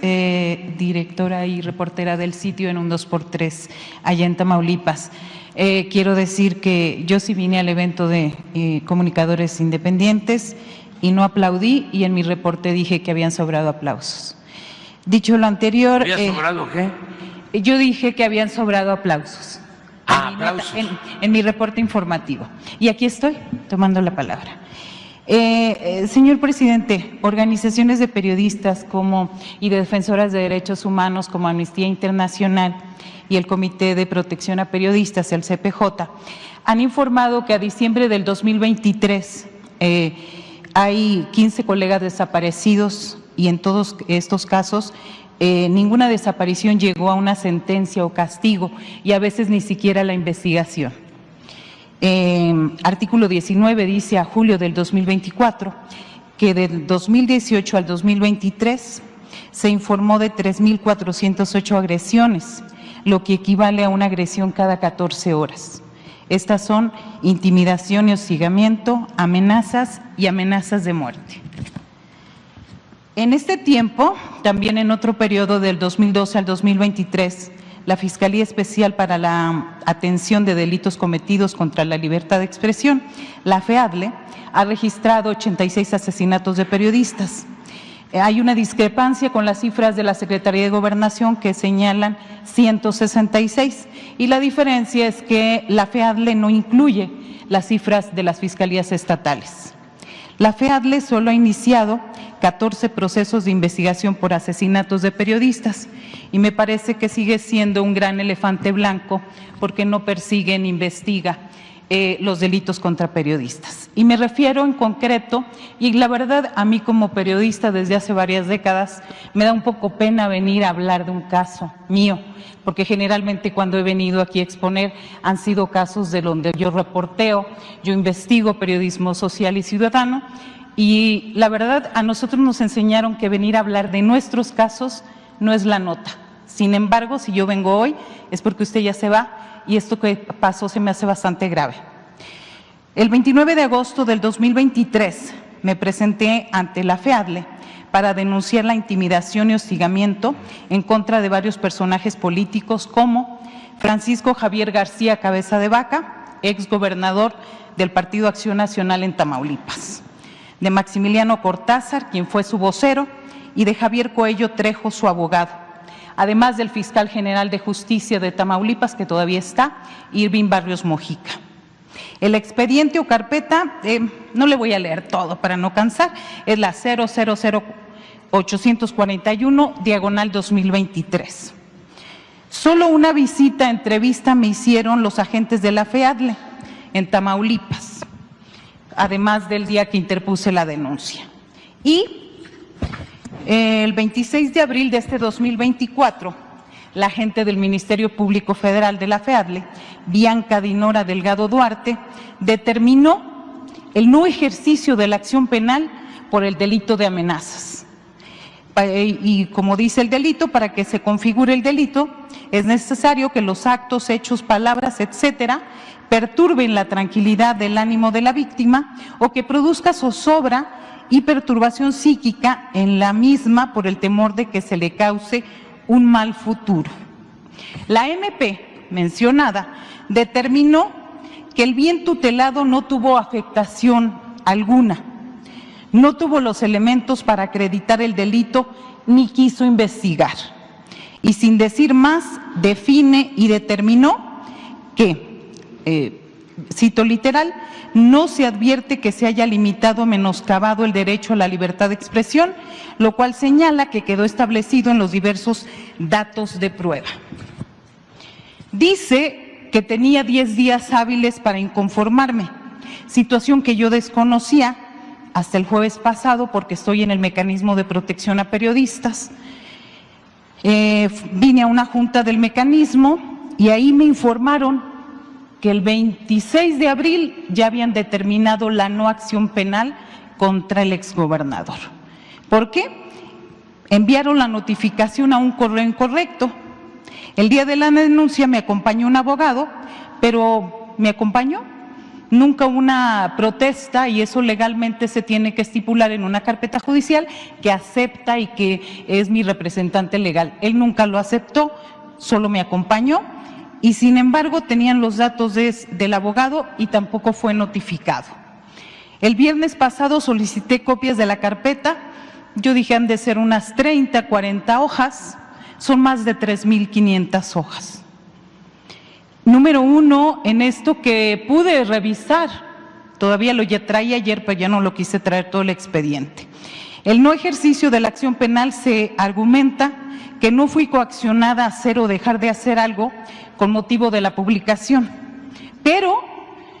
directora y reportera del sitio en un 2x3 allá en Tamaulipas. Quiero decir que yo sí vine al evento de comunicadores independientes y no aplaudí, y en mi reporte dije que habían sobrado aplausos. Dicho lo anterior… ¿Había sobrado qué? Yo dije que habían sobrado aplausos. Aplausos. En mi reporte informativo. Y aquí estoy tomando la palabra. Señor presidente, organizaciones de periodistas y de defensoras de derechos humanos como Amnistía Internacional y el Comité de Protección a Periodistas, el CPJ, han informado que a diciembre del 2023 hay 15 colegas desaparecidos, y en todos estos casos ninguna desaparición llegó a una sentencia o castigo, y a veces ni siquiera la investigación. Artículo 19 dice a julio del 2024 que del 2018 al 2023 se informó de 3.408 agresiones, lo que equivale a una agresión cada 14 horas. Estas son intimidación y hostigamiento, amenazas y amenazas de muerte. En este tiempo, también en otro periodo del 2012 al 2023, la Fiscalía Especial para la Atención de Delitos Cometidos contra la Libertad de Expresión, la FEADLE, ha registrado 86 asesinatos de periodistas. Hay una discrepancia con las cifras de la Secretaría de Gobernación que señalan 166, y la diferencia es que la FEADLE no incluye las cifras de las fiscalías estatales. La FEADLE solo ha iniciado 14 procesos de investigación por asesinatos de periodistas, y me parece que sigue siendo un gran elefante blanco porque no persigue ni investiga los delitos contra periodistas. Y me refiero en concreto, y la verdad a mí como periodista desde hace varias décadas me da un poco pena venir a hablar de un caso mío, porque generalmente cuando he venido aquí a exponer han sido casos de donde yo reporteo, yo investigo periodismo social y ciudadano, y la verdad a nosotros nos enseñaron que venir a hablar de nuestros casos no es la nota. Sin embargo, si yo vengo hoy es porque usted ya se va, y esto que pasó se me hace bastante grave. El 29 de agosto del 2023 me presenté ante la FEADLE para denunciar la intimidación y hostigamiento en contra de varios personajes políticos como Francisco Javier García Cabeza de Vaca, exgobernador del Partido Acción Nacional en Tamaulipas, de Maximiliano Cortázar, quien fue su vocero, y de Javier Coello Trejo, su abogado, además del fiscal general de justicia de Tamaulipas, que todavía está, Irving Barrios Mojica. El expediente o carpeta, no le voy a leer todo para no cansar, es la 000841/2023. Solo una visita, entrevista me hicieron los agentes de la FEADLE en Tamaulipas, además del día que interpuse la denuncia. Y el 26 de abril de este 2024, la agente del Ministerio Público Federal de la FEADLE, Bianca Dinora Delgado Duarte, determinó el no ejercicio de la acción penal por el delito de amenazas. Y como dice el delito, para que se configure el delito, es necesario que los actos, hechos, palabras, etcétera, perturben la tranquilidad del ánimo de la víctima o que produzca zozobra y perturbación psíquica en la misma por el temor de que se le cause un mal futuro. La MP mencionada determinó que el bien tutelado no tuvo afectación alguna, no tuvo los elementos para acreditar el delito ni quiso investigar. Y sin decir más, define y determinó que, cito literal, no se advierte que se haya limitado o menoscabado el derecho a la libertad de expresión, lo cual señala que quedó establecido en los diversos datos de prueba. Dice que tenía 10 días hábiles para inconformarme, situación que yo desconocía hasta el jueves pasado porque estoy en el mecanismo de protección a periodistas. Vine a una junta del mecanismo y ahí me informaron que el 26 de abril ya habían determinado la no acción penal contra el exgobernador. ¿Por qué? Enviaron la notificación a un correo incorrecto. El día de la denuncia me acompañó un abogado, pero me acompañó, nunca una protesta, y eso legalmente se tiene que estipular en una carpeta judicial que acepta y que es mi representante legal. Él nunca lo aceptó, solo me acompañó y sin embargo tenían los datos del abogado y tampoco fue notificado. El viernes pasado solicité copias de la carpeta, yo dije han de ser unas 30, 40 hojas, son más de 3,500 hojas. Número uno, en esto que pude revisar, todavía lo ya traía ayer, pero ya no lo quise traer todo el expediente. El no ejercicio de la acción penal se argumenta que no fui coaccionada a hacer o dejar de hacer algo con motivo de la publicación, pero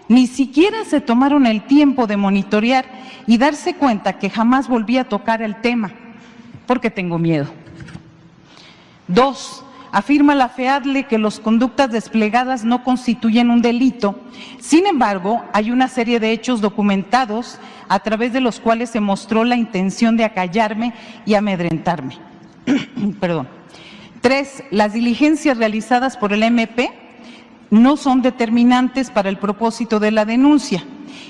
ni siquiera se tomaron el tiempo de monitorear y darse cuenta que jamás volví a tocar el tema, porque tengo miedo. 2. Afirma la FEADLE que las conductas desplegadas no constituyen un delito. Sin embargo, hay una serie de hechos documentados a través de los cuales se mostró la intención de acallarme y amedrentarme. Perdón. 3. Las diligencias realizadas por el MP no son determinantes para el propósito de la denuncia.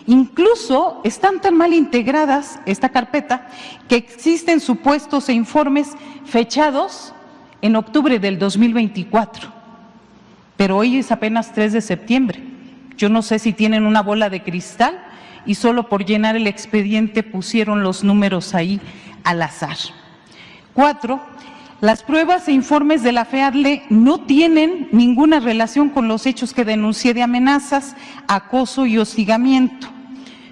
Incluso están tan mal integradas esta carpeta que existen supuestos e informes fechados en octubre del 2024, pero hoy es apenas 3 de septiembre. Yo no sé si tienen una bola de cristal y solo por llenar el expediente pusieron los números ahí al azar. 4. Las pruebas e informes de la FEADLE no tienen ninguna relación con los hechos que denuncié de amenazas, acoso y hostigamiento.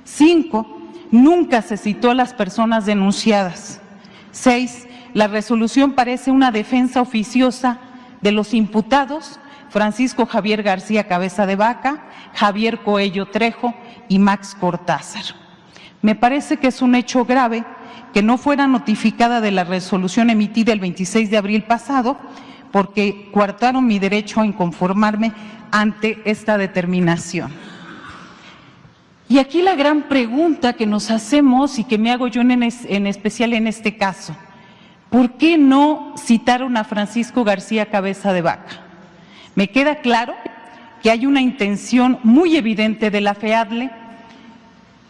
5. Nunca se citó a las personas denunciadas. 6. La resolución parece una defensa oficiosa de los imputados Francisco Javier García Cabeza de Vaca, Javier Coello Trejo y Max Cortázar. Me parece que es un hecho grave que no fuera notificada de la resolución emitida el 26 de abril pasado, porque coartaron mi derecho a inconformarme ante esta determinación. Y aquí la gran pregunta que nos hacemos y que me hago yo en especial en este caso: ¿por qué no citaron a Francisco García Cabeza de Vaca? Me queda claro que hay una intención muy evidente de la FEADLE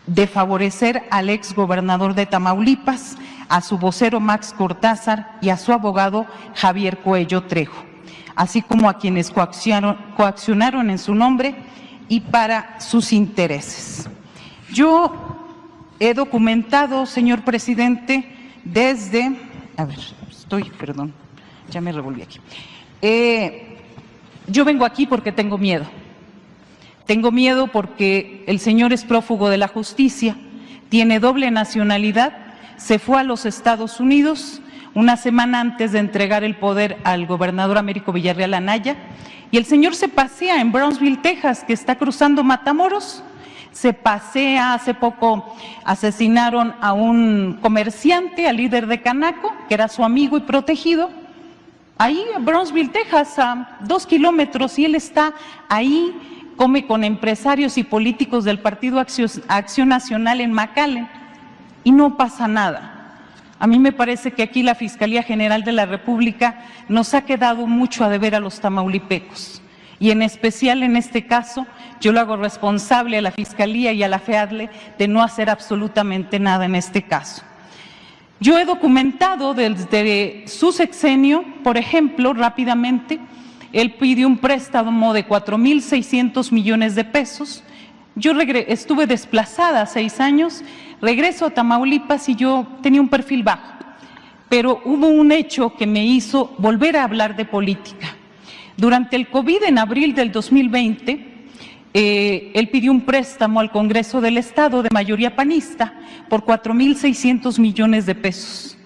de favorecer al exgobernador de Tamaulipas, a su vocero Max Cortázar y a su abogado Javier Coello Trejo, así como a quienes coaccionaron en su nombre y para sus intereses. Yo he documentado, señor presidente, desde… A ver, perdón, ya me revolví aquí. Yo vengo aquí porque tengo miedo. Tengo miedo porque el señor es prófugo de la justicia, tiene doble nacionalidad, se fue a los Estados Unidos una semana antes de entregar el poder al gobernador Américo Villarreal Anaya, y el señor se pasea en Brownsville, Texas, que está cruzando Matamoros. Se pasea, hace poco asesinaron a un comerciante, al líder de Canaco, que era su amigo y protegido, ahí en Brownsville, Texas, a 2 kilómetros, y él está ahí, come con empresarios y políticos del Partido Acción Nacional en McAllen, y no pasa nada. A mí me parece que aquí la Fiscalía General de la República nos ha quedado mucho a deber a los tamaulipecos. Y en especial en este caso, yo lo hago responsable a la Fiscalía y a la FEADLE de no hacer absolutamente nada en este caso. Yo he documentado desde su sexenio, por ejemplo, rápidamente, él pidió un préstamo de 4,600 millones de pesos. Yo estuve desplazada 6 años, regreso a Tamaulipas y yo tenía un perfil bajo, pero hubo un hecho que me hizo volver a hablar de política. Durante el COVID, en abril del 2020, él pidió un préstamo al Congreso del Estado de mayoría panista por 4,600 millones de pesos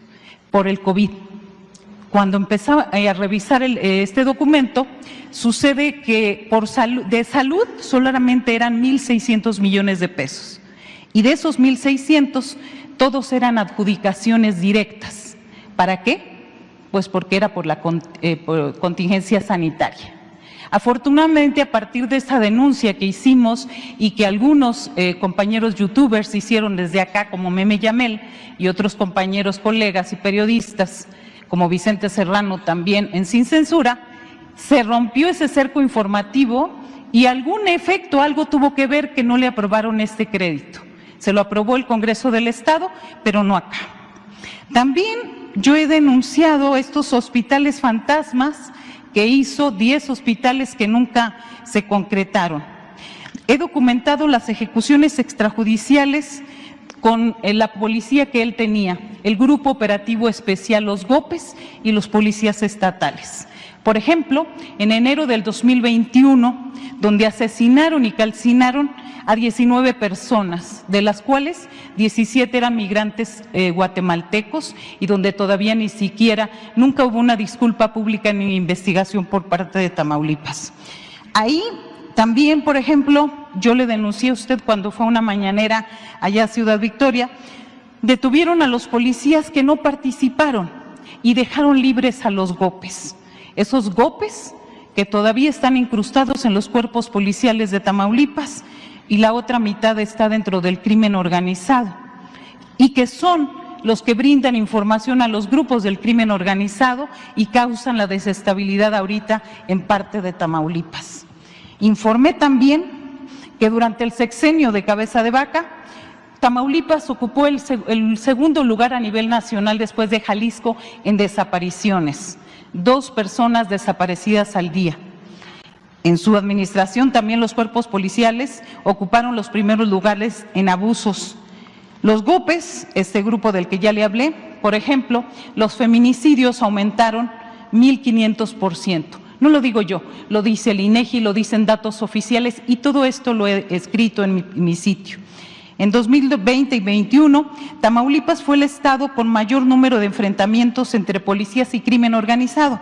por el COVID. Cuando empezaba a revisar este documento, sucede que de salud solamente eran 1,600 millones de pesos. Y de esos 1,600, todos eran adjudicaciones directas. ¿Para qué? Pues porque era por la contingencia sanitaria. Afortunadamente, a partir de esta denuncia que hicimos y que algunos compañeros youtubers hicieron desde acá, como Meme Yamel, y otros compañeros, colegas y periodistas, como Vicente Serrano también en Sin Censura, se rompió ese cerco informativo y algún efecto, algo tuvo que ver que no le aprobaron este crédito. Se lo aprobó el Congreso del Estado, pero no acá. También yo he denunciado estos hospitales fantasmas que hizo, 10 hospitales que nunca se concretaron. He documentado las ejecuciones extrajudiciales con la policía que él tenía, el Grupo Operativo Especial Los Gopes y los policías estatales. Por ejemplo, en enero del 2021, donde asesinaron y calcinaron a 19 personas, de las cuales 17 eran migrantes guatemaltecos y donde todavía ni siquiera, nunca hubo una disculpa pública ni investigación por parte de Tamaulipas. Ahí también, por ejemplo, yo le denuncié a usted cuando fue a una mañanera allá a Ciudad Victoria, detuvieron a los policías que no participaron y dejaron libres a los gopes. Esos gopes que todavía están incrustados en los cuerpos policiales de Tamaulipas y la otra mitad está dentro del crimen organizado y que son los que brindan información a los grupos del crimen organizado y causan la desestabilidad ahorita en parte de Tamaulipas. Informé también que durante el sexenio de Cabeza de Vaca, Tamaulipas ocupó el segundo lugar a nivel nacional después de Jalisco en desapariciones. 2 personas desaparecidas al día. En su administración también los cuerpos policiales ocuparon los primeros lugares en abusos. Los gopes, este grupo del que ya le hablé, por ejemplo, los feminicidios aumentaron 1.500%. No lo digo yo, lo dice el INEGI, lo dicen datos oficiales y todo esto lo he escrito en mi sitio. En 2020 y 2021, Tamaulipas fue el estado con mayor número de enfrentamientos entre policías y crimen organizado,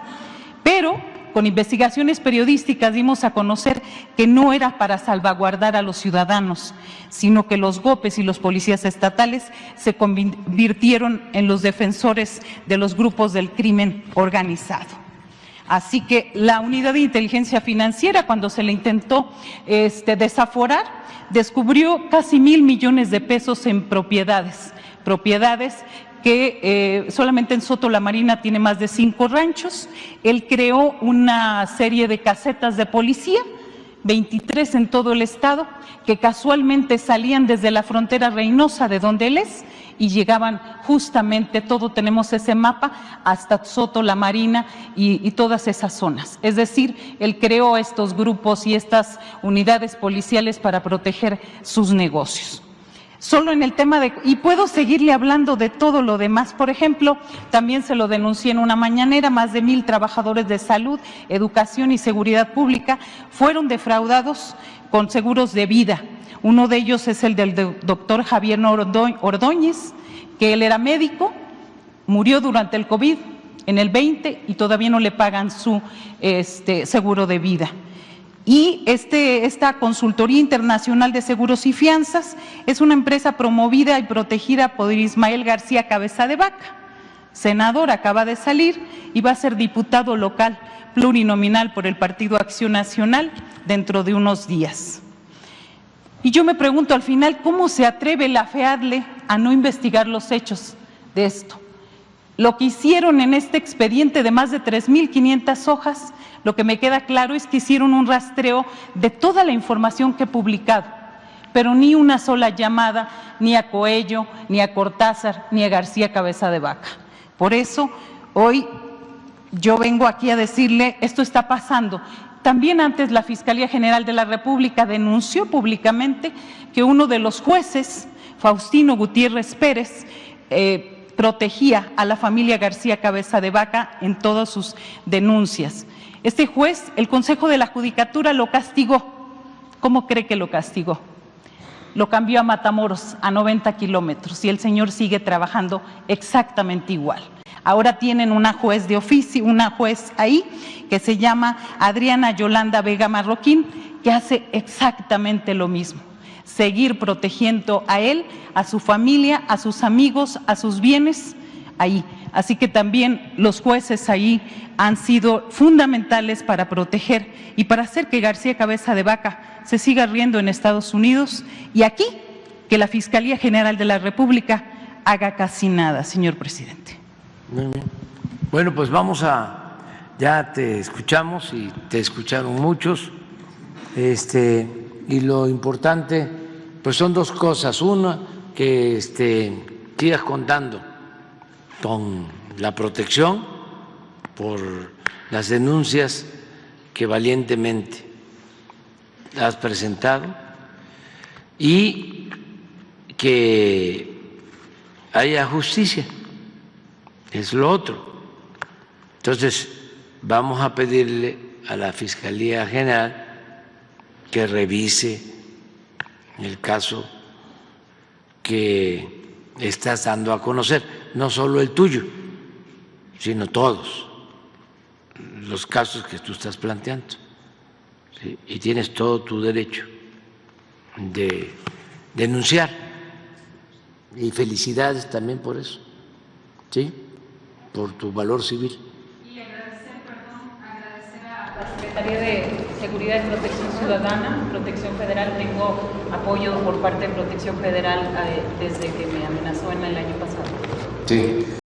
pero con investigaciones periodísticas dimos a conocer que no era para salvaguardar a los ciudadanos, sino que los gopes y los policías estatales se convirtieron en los defensores de los grupos del crimen organizado. Así que la unidad de inteligencia financiera, cuando se le intentó desaforar, descubrió casi 1,000 millones de pesos en propiedades que solamente en Soto la Marina tiene más de 5 ranchos. Él creó una serie de casetas de policía, 23 en todo el estado, que casualmente salían desde la frontera Reynosa, de donde él es, y llegaban justamente, todo tenemos ese mapa, hasta Soto la Marina y todas esas zonas. Es decir, él creó estos grupos y estas unidades policiales para proteger sus negocios. Solo en el tema de, y puedo seguirle hablando de todo lo demás, por ejemplo, también se lo denuncié en una mañanera, más de 1,000 trabajadores de salud, educación y seguridad pública fueron defraudados con seguros de vida. Uno de ellos es el del doctor Javier Ordóñez, que él era médico, murió durante el COVID en el 20 y todavía no le pagan su seguro de vida. Y esta Consultoría Internacional de Seguros y Fianzas es una empresa promovida y protegida por Ismael García Cabeza de Vaca, senador, acaba de salir y va a ser diputado local plurinominal por el Partido Acción Nacional dentro de unos días. Y yo me pregunto al final, ¿cómo se atreve la FEADLE a no investigar los hechos de esto? Lo que hicieron en este expediente de más de 3,500 hojas, lo que me queda claro es que hicieron un rastreo de toda la información que he publicado, pero ni una sola llamada, ni a Coello, ni a Cortázar, ni a García Cabeza de Vaca. Por eso, hoy yo vengo aquí a decirle, esto está pasando. También antes la Fiscalía General de la República denunció públicamente que uno de los jueces, Faustino Gutiérrez Pérez, protegía a la familia García Cabeza de Vaca en todas sus denuncias. Este juez, el Consejo de la Judicatura lo castigó. ¿Cómo cree que lo castigó? Lo cambió a Matamoros, a 90 kilómetros, y el señor sigue trabajando exactamente igual. Ahora tienen una juez de oficio, una juez ahí que se llama Adriana Yolanda Vega Marroquín, que hace exactamente lo mismo, seguir protegiendo a él, a su familia, a sus amigos, a sus bienes ahí. Así que también los jueces ahí han sido fundamentales para proteger y para hacer que García Cabeza de Vaca se siga riendo en Estados Unidos y aquí que la Fiscalía General de la República haga casi nada, señor presidente. Muy bien. Bueno, pues ya te escuchamos y te escucharon muchos. Y lo importante, pues son dos cosas. Una, que sigas contando con la protección por las denuncias que valientemente has presentado y que haya justicia, es lo otro. Entonces, vamos a pedirle a la Fiscalía General que revise el caso que estás dando a conocer, no solo el tuyo, sino todos los casos que tú estás planteando. ¿Sí? Y tienes todo tu derecho de denunciar. Y felicidades también por eso, ¿sí? Por tu valor civil. Y agradecer a la Secretaría de Seguridad y Protección Ciudadana, Protección Federal. Tengo apoyo por parte de Protección Federal desde que me amenazó en el año pasado. Sí.